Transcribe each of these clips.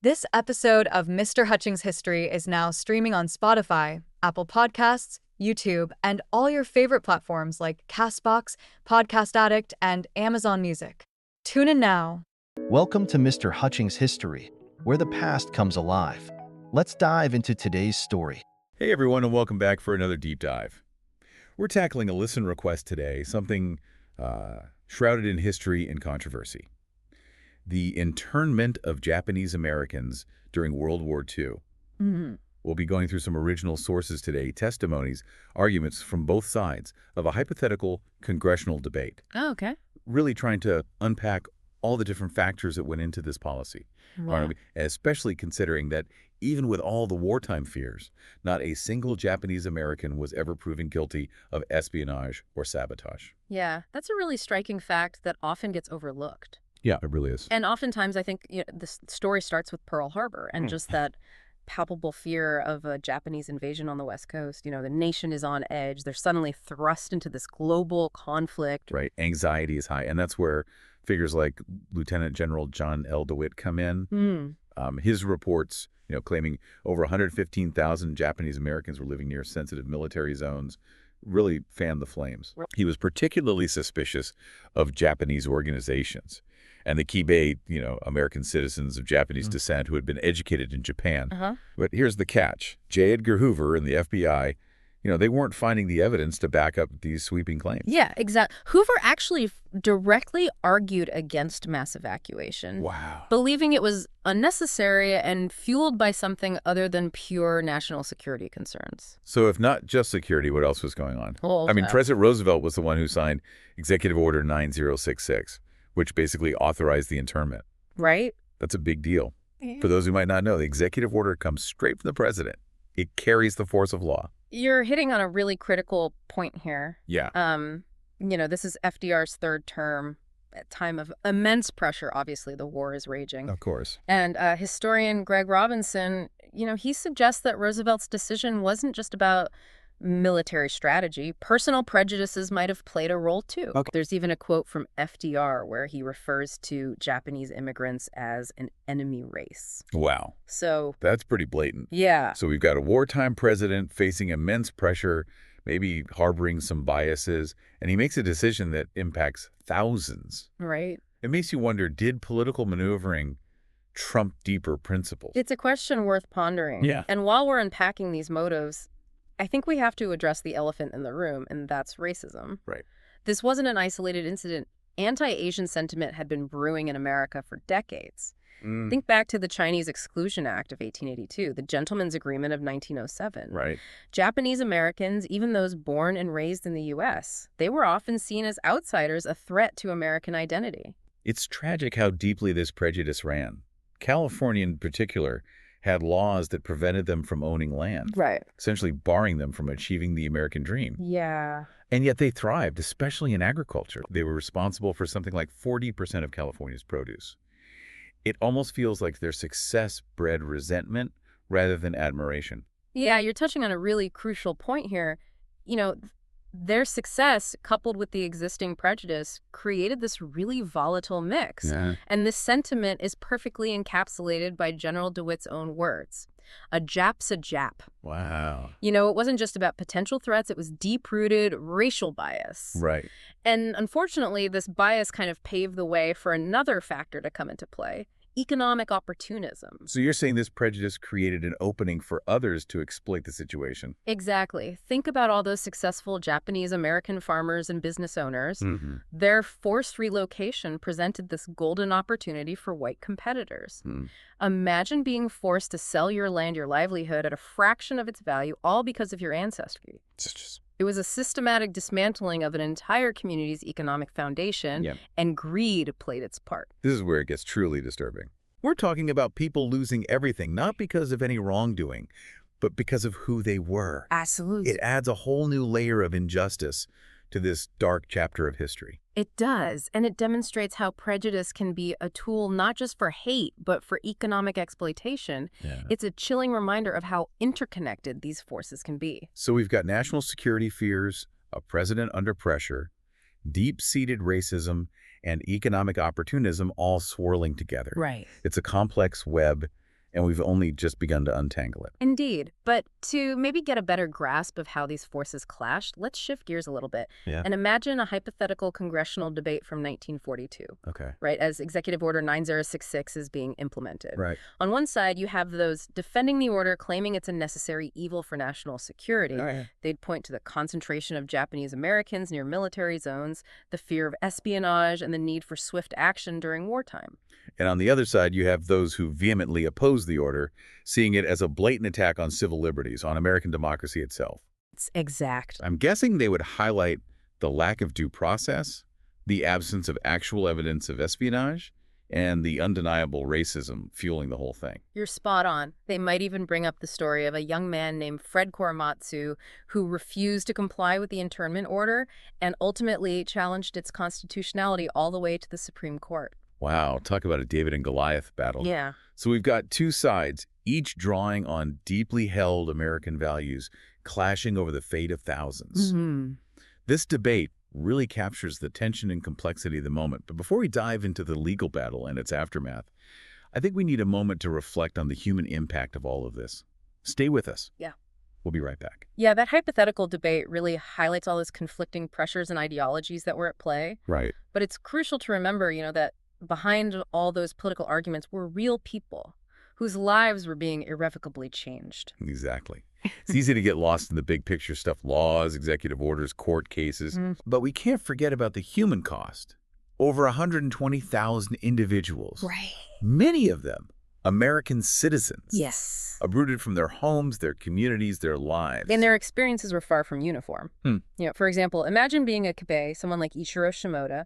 This episode of Mr. Hutchings History is now streaming on Spotify, Apple Podcasts, YouTube, and all your favorite platforms like Castbox, Podcast Addict, and Amazon Music. Tune in now. Welcome to Mr. Hutchings History, where the past comes alive. Let's dive into today's story. Hey everyone, and welcome back for another deep dive. We're tackling a listen request today, something shrouded in history and controversy. The internment of Japanese Americans during World War II. We'll be going through some original sources today, testimonies, arguments from both sides of a hypothetical congressional debate. Oh, okay. Really trying to unpack all the different factors that went into this policy. Wow. Especially considering that even with all the wartime fears, not a single Japanese American was ever proven guilty of espionage or sabotage. Yeah, that's a really striking fact that often gets overlooked. Yeah, it really is. And oftentimes I think the story starts with Pearl Harbor and just that palpable fear of a Japanese invasion on the West Coast. The nation is on edge. They're suddenly thrust into this global conflict. Right. Anxiety is high. And that's where figures like Lieutenant General John L. DeWitt come in. His reports, claiming over 115,000 Japanese Americans were living near sensitive military zones, really fanned the flames. He was particularly suspicious of Japanese organizations and the Kibei, American citizens of Japanese descent who had been educated in Japan. But here's the catch. J. Edgar Hoover and the FBI, they weren't finding the evidence to back up these sweeping claims. Yeah, exactly. Hoover actually directly argued against mass evacuation. Wow. Believing it was unnecessary and fueled by something other than pure national security concerns. So if not just security, what else was going on? Well, President Roosevelt was the one who signed Executive Order 9066, which basically authorized the internment. Right? That's a big deal. For those who might not know, the executive order comes straight from the president. It carries the force of law. You're hitting on a really critical point here. Yeah. This is FDR's third term, at time of immense pressure. Obviously, the war is raging. Of course. And historian Greg Robinson, he suggests that Roosevelt's decision wasn't just about military strategy. Personal prejudices might have played a role, too. Okay. There's even a quote from FDR where he refers to Japanese immigrants as an enemy race. Wow. So That's pretty blatant. yeah. So we've got a wartime president facing immense pressure, maybe harboring some biases, and he makes a decision that impacts thousands. Right. It makes you wonder, did political maneuvering trump deeper principles? It's a question worth pondering. Yeah. And while we're unpacking these motives, I think we have to address the elephant in the room, and that's racism. Right. This wasn't an isolated incident. Anti-Asian sentiment had been brewing in America for decades. Think back to the Chinese Exclusion Act of 1882, the Gentleman's Agreement of 1907. Right. Japanese Americans, even those born and raised in the U.S., they were often seen as outsiders, a threat to American identity. It's tragic how deeply this prejudice ran. California in particular had laws that prevented them from owning land, Right. essentially barring them from achieving the American dream. Yeah. And yet they thrived, especially in agriculture. They were responsible for something like 40% of California's produce. It almost feels like their success bred resentment rather than admiration. Yeah, you're touching on a really crucial point here. Their success, coupled with the existing prejudice, created this really volatile mix. Yeah. And this sentiment is perfectly encapsulated by General DeWitt's own words. A Jap's a Jap. Wow. It wasn't just about potential threats, it was deep-rooted racial bias. Right. And unfortunately, this bias kind of paved the way for another factor to come into play. Economic opportunism. So you're saying this prejudice created an opening for others to exploit the situation? Exactly. Think about all those successful Japanese American farmers and business owners. Their forced relocation presented this golden opportunity for white competitors. Imagine being forced to sell your land, your livelihood, at a fraction of its value, all because of your ancestry. It was a systematic dismantling of an entire community's economic foundation, and greed played its part. This is where it gets truly disturbing. We're talking about people losing everything, not because of any wrongdoing, but because of who they were. Absolutely. It adds a whole new layer of injustice to this dark chapter of history. It does, and it demonstrates how prejudice can be a tool not just for hate, but for economic exploitation. Yeah. It's a chilling reminder of how interconnected these forces can be. So we've got national security fears, a president under pressure, deep-seated racism, and economic opportunism all swirling together. Right. It's a complex web And we've only just begun to untangle it. Indeed. But to maybe get a better grasp of how these forces clashed, let's shift gears a little bit and imagine a hypothetical congressional debate from 1942, Okay. right, as Executive Order 9066 is being implemented. Right. On one side, you have those defending the order, claiming it's a necessary evil for national security. Oh, yeah. They'd point to the concentration of Japanese Americans near military zones, the fear of espionage, and the need for swift action during wartime. And on the other side, you have those who vehemently oppose the order, seeing it as a blatant attack on civil liberties, on American democracy itself. It's exact. I'm guessing they would highlight the lack of due process, the absence of actual evidence of espionage, and the undeniable racism fueling the whole thing. You're spot on. They might even bring up the story of a young man named Fred Korematsu who refused to comply with the internment order and ultimately challenged its constitutionality all the way to the Supreme Court. Wow, talk about a David and Goliath battle. Yeah. So we've got two sides, each drawing on deeply held American values, clashing over the fate of thousands. This debate really captures the tension and complexity of the moment. But before we dive into the legal battle and its aftermath, I think we need a moment to reflect on the human impact of all of this. Stay with us. Yeah. We'll be right back. Yeah, that hypothetical debate really highlights all those conflicting pressures and ideologies that were at play. Right. But it's crucial to remember, that behind all those political arguments were real people whose lives were being irrevocably changed. Exactly. It's easy to get lost in the big picture stuff, laws, executive orders, court cases. But we can't forget about the human cost. Over 120,000 individuals. Right. Many of them American citizens. Yes. Uprooted from their homes, their communities, their lives. And their experiences were far from uniform. For example, imagine being a Kibei, someone like Ichiro Shimoda,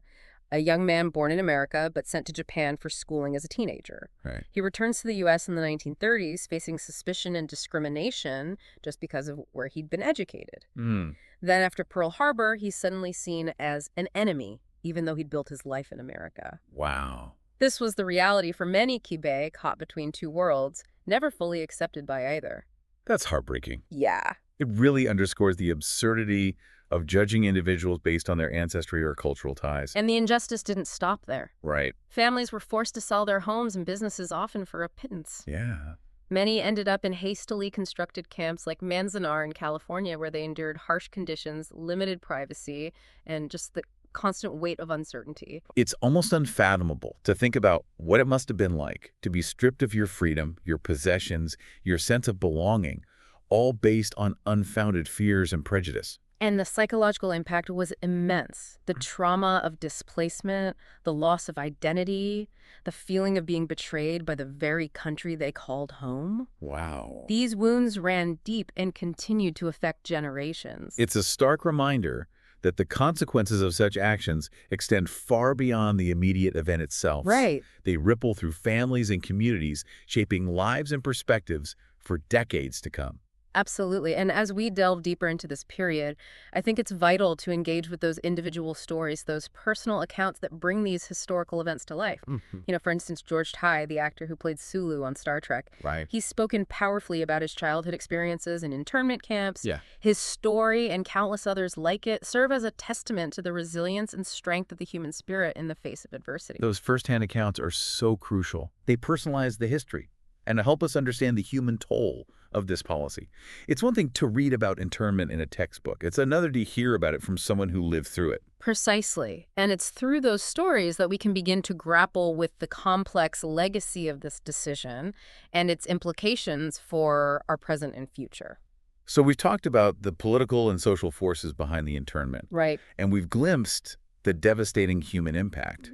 a young man born in America but sent to Japan for schooling as a teenager. Right. He returns to the U.S. in the 1930s, facing suspicion and discrimination just because of where he'd been educated. Then after Pearl Harbor, he's suddenly seen as an enemy, even though he'd built his life in America. Wow. This was the reality for many Kibei caught between two worlds, never fully accepted by either. That's heartbreaking. Yeah. It really underscores the absurdity of judging individuals based on their ancestry or cultural ties. And the injustice didn't stop there. Right. Families were forced to sell their homes and businesses, often for a pittance. Yeah. Many ended up in hastily constructed camps like Manzanar in California, where they endured harsh conditions, limited privacy, and just the constant weight of uncertainty. It's almost unfathomable to think about what it must have been like to be stripped of your freedom, your possessions, your sense of belonging, all based on unfounded fears and prejudice. And the psychological impact was immense. The trauma of displacement, the loss of identity, the feeling of being betrayed by the very country they called home. Wow. These wounds ran deep and continued to affect generations. It's a stark reminder that the consequences of such actions extend far beyond the immediate event itself. Right. They ripple through families and communities, shaping lives and perspectives for decades to come. Absolutely. And as we delve deeper into this period, I think it's vital to engage with those individual stories, those personal accounts that bring these historical events to life. For instance, George Tai, the actor who played Sulu on Star Trek. Right. He's spoken powerfully about his childhood experiences in internment camps. Yeah. His story and countless others like it serve as a testament to the resilience and strength of the human spirit in the face of adversity. Those firsthand accounts are so crucial. They personalize the history and help us understand the human toll of this policy. It's one thing to read about internment in a textbook. It's another to hear about it from someone who lived through it. Precisely. And it's through those stories that we can begin to grapple with the complex legacy of this decision and its implications for our present and future. So we've talked about the political and social forces behind the internment. Right. And we've glimpsed the devastating human impact.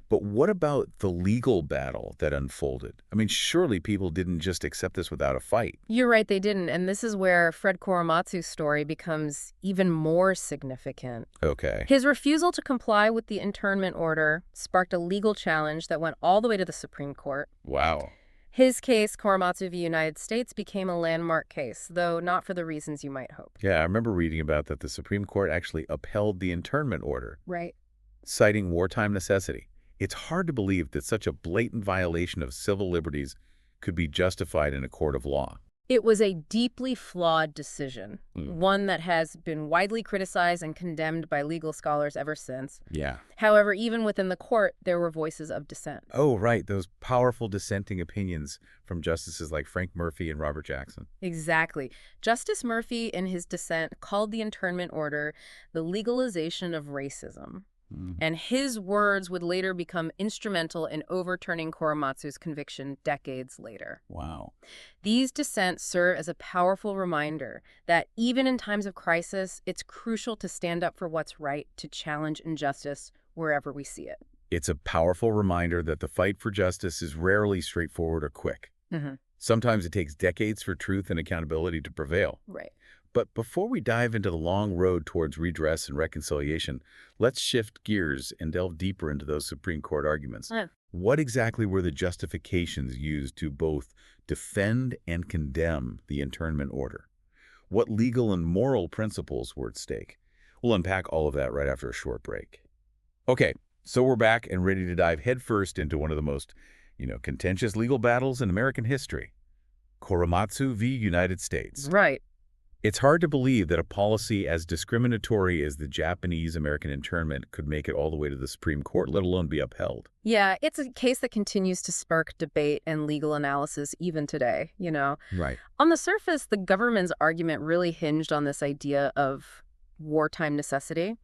But what about the legal battle that unfolded? I mean, surely people didn't just accept this without a fight. You're right, they didn't. And this is where Fred Korematsu's story becomes even more significant. Okay. His refusal to comply with the internment order sparked a legal challenge that went all the way to the Supreme Court. Wow. His case, Korematsu v. United States, became a landmark case, though not for the reasons you might hope. Yeah, I remember reading about that the Supreme Court actually upheld the internment order, Right. citing wartime necessity. It's hard to believe that such a blatant violation of civil liberties could be justified in a court of law. It was a deeply flawed decision, one that has been widely criticized and condemned by legal scholars ever since. Yeah. However, even within the court, there were voices of dissent. Oh, right. Those powerful dissenting opinions from justices like Frank Murphy and Robert Jackson. Exactly. Justice Murphy, in his dissent, called the internment order the legalization of racism. And his words would later become instrumental in overturning Korematsu's conviction decades later. Wow. These dissents serve as a powerful reminder that even in times of crisis, it's crucial to stand up for what's right, to challenge injustice wherever we see it. It's a powerful reminder that the fight for justice is rarely straightforward or quick. Sometimes it takes decades for truth and accountability to prevail. Right. But before we dive into the long road towards redress and reconciliation, let's shift gears and delve deeper into those Supreme Court arguments. What exactly were the justifications used to both defend and condemn the internment order? What legal and moral principles were at stake? We'll unpack all of that right after a short break. Okay, so we're back and ready to dive headfirst into one of the most, contentious legal battles in American history. Korematsu v. United States. Right. It's hard to believe that a policy as discriminatory as the Japanese-American internment could make it all the way to the Supreme Court, let alone be upheld. Yeah, it's a case that continues to spark debate and legal analysis even today, Right. On the surface, the government's argument really hinged on this idea of wartime necessity.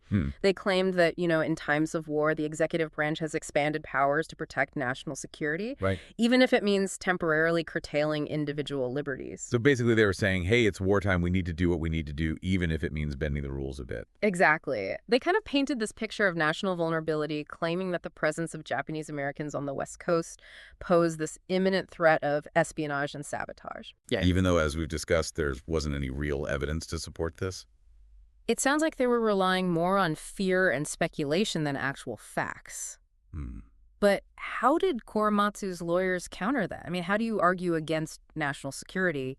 They claimed that, in times of war, the executive branch has expanded powers to protect national security, Right. even if it means temporarily curtailing individual liberties. So basically they were saying, hey, it's wartime, we need to do what we need to do, even if it means bending the rules a bit. Exactly. They kind of painted this picture of national vulnerability, claiming that the presence of Japanese Americans on the West Coast posed this imminent threat of espionage and sabotage. Yeah. Even though, as we've discussed, there wasn't any real evidence to support this. It sounds like they were relying more on fear and speculation than actual facts. But how did Korematsu's lawyers counter that? I mean, how do you argue against national security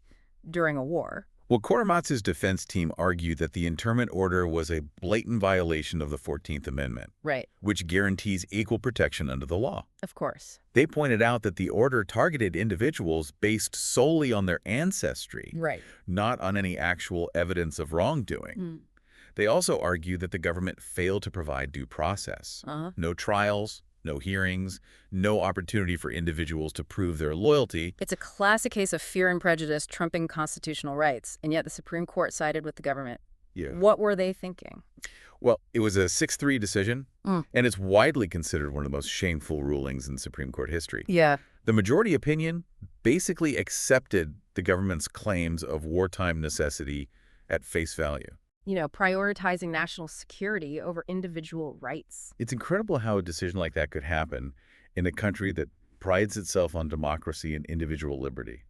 during a war? Well, Korematsu's defense team argued that the internment order was a blatant violation of the 14th Amendment, Right. which guarantees equal protection under the law. Of course. They pointed out that the order targeted individuals based solely on their ancestry, Right. not on any actual evidence of wrongdoing. They also argued that the government failed to provide due process. No trials, no hearings, no opportunity for individuals to prove their loyalty. It's a classic case of fear and prejudice trumping constitutional rights, and yet the Supreme Court sided with the government. Yeah. What were they thinking? Well, it was a 6-3 decision, and it's widely considered one of the most shameful rulings in Supreme Court history. Yeah. The majority opinion basically accepted the government's claims of wartime necessity at face value. Prioritizing national security over individual rights. It's incredible how a decision like that could happen in a country that prides itself on democracy and individual liberty.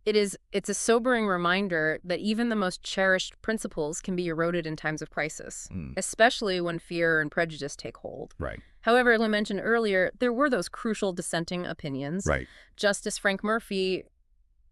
It's a sobering reminder that even the most cherished principles can be eroded in times of crisis, especially when fear and prejudice take hold. Right. However, as I mentioned earlier, there were those crucial dissenting opinions. Right. Justice Frank Murphy,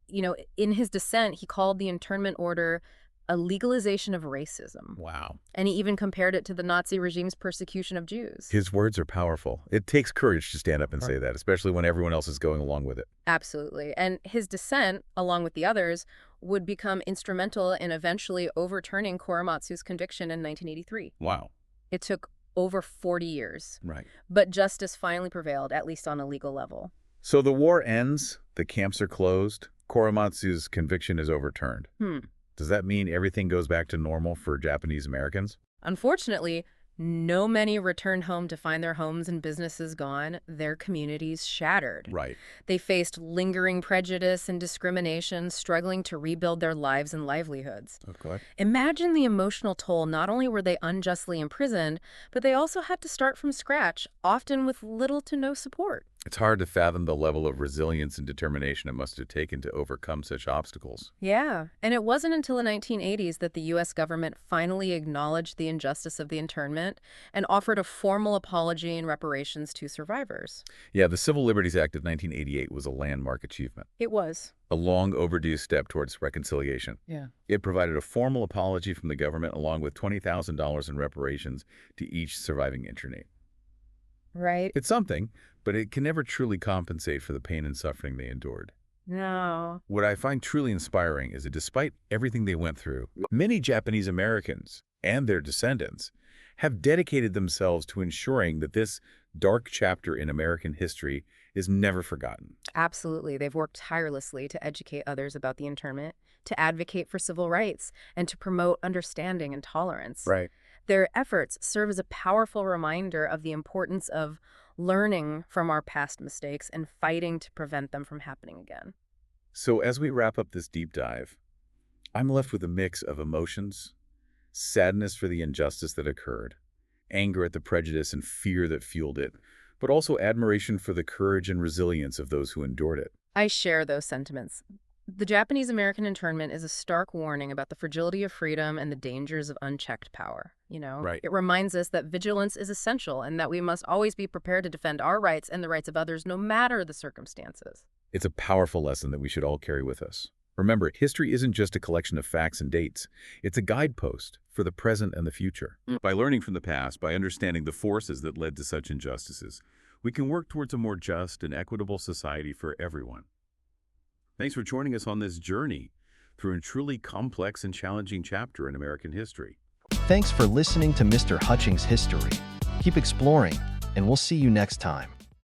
in his dissent, he called the internment order a legalization of racism. Wow. And he even compared it to the Nazi regime's persecution of Jews. His words are powerful. It takes courage to stand up and say that, especially when everyone else is going along with it. Absolutely. And his dissent, along with the others, would become instrumental in eventually overturning Korematsu's conviction in 1983. Wow. It took over 40 years. Right. But justice finally prevailed, at least on a legal level. So the war ends, the camps are closed, Korematsu's conviction is overturned. Does that mean everything goes back to normal for Japanese Americans? Unfortunately, no many returned home to find their homes and businesses gone, their communities shattered. Right. They faced lingering prejudice and discrimination, struggling to rebuild their lives and livelihoods. Okay. Imagine the emotional toll. Not only were they unjustly imprisoned, but they also had to start from scratch, often with little to no support. It's hard to fathom the level of resilience and determination it must have taken to overcome such obstacles. Yeah, and it wasn't until the 1980s that the U.S. government finally acknowledged the injustice of the internment and offered a formal apology and reparations to survivors. Yeah, the Civil Liberties Act of 1988 was a landmark achievement. It was. A long overdue step towards reconciliation. Yeah. It provided a formal apology from the government along with $20,000 in reparations to each surviving internee. Right. It's something, but it can never truly compensate for the pain and suffering they endured. No. What I find truly inspiring is that despite everything they went through, many Japanese Americans and their descendants have dedicated themselves to ensuring that this dark chapter in American history is never forgotten. Absolutely. They've worked tirelessly to educate others about the internment, to advocate for civil rights, and to promote understanding and tolerance. Right. Their efforts serve as a powerful reminder of the importance of learning from our past mistakes and fighting to prevent them from happening again. So as we wrap up this deep dive, I'm left with a mix of emotions, sadness for the injustice that occurred, anger at the prejudice and fear that fueled it, but also admiration for the courage and resilience of those who endured it. I share those sentiments. The Japanese-American internment is a stark warning about the fragility of freedom and the dangers of unchecked power. Right. It reminds us that vigilance is essential and that we must always be prepared to defend our rights and the rights of others, no matter the circumstances. It's a powerful lesson that we should all carry with us. Remember, history isn't just a collection of facts and dates. It's a guidepost for the present and the future. By learning from the past, by understanding the forces that led to such injustices, we can work towards a more just and equitable society for everyone. Thanks for joining us on this journey through a truly complex and challenging chapter in American history. Thanks for listening to Mr. Hutchings History. Keep exploring, and we'll see you next time.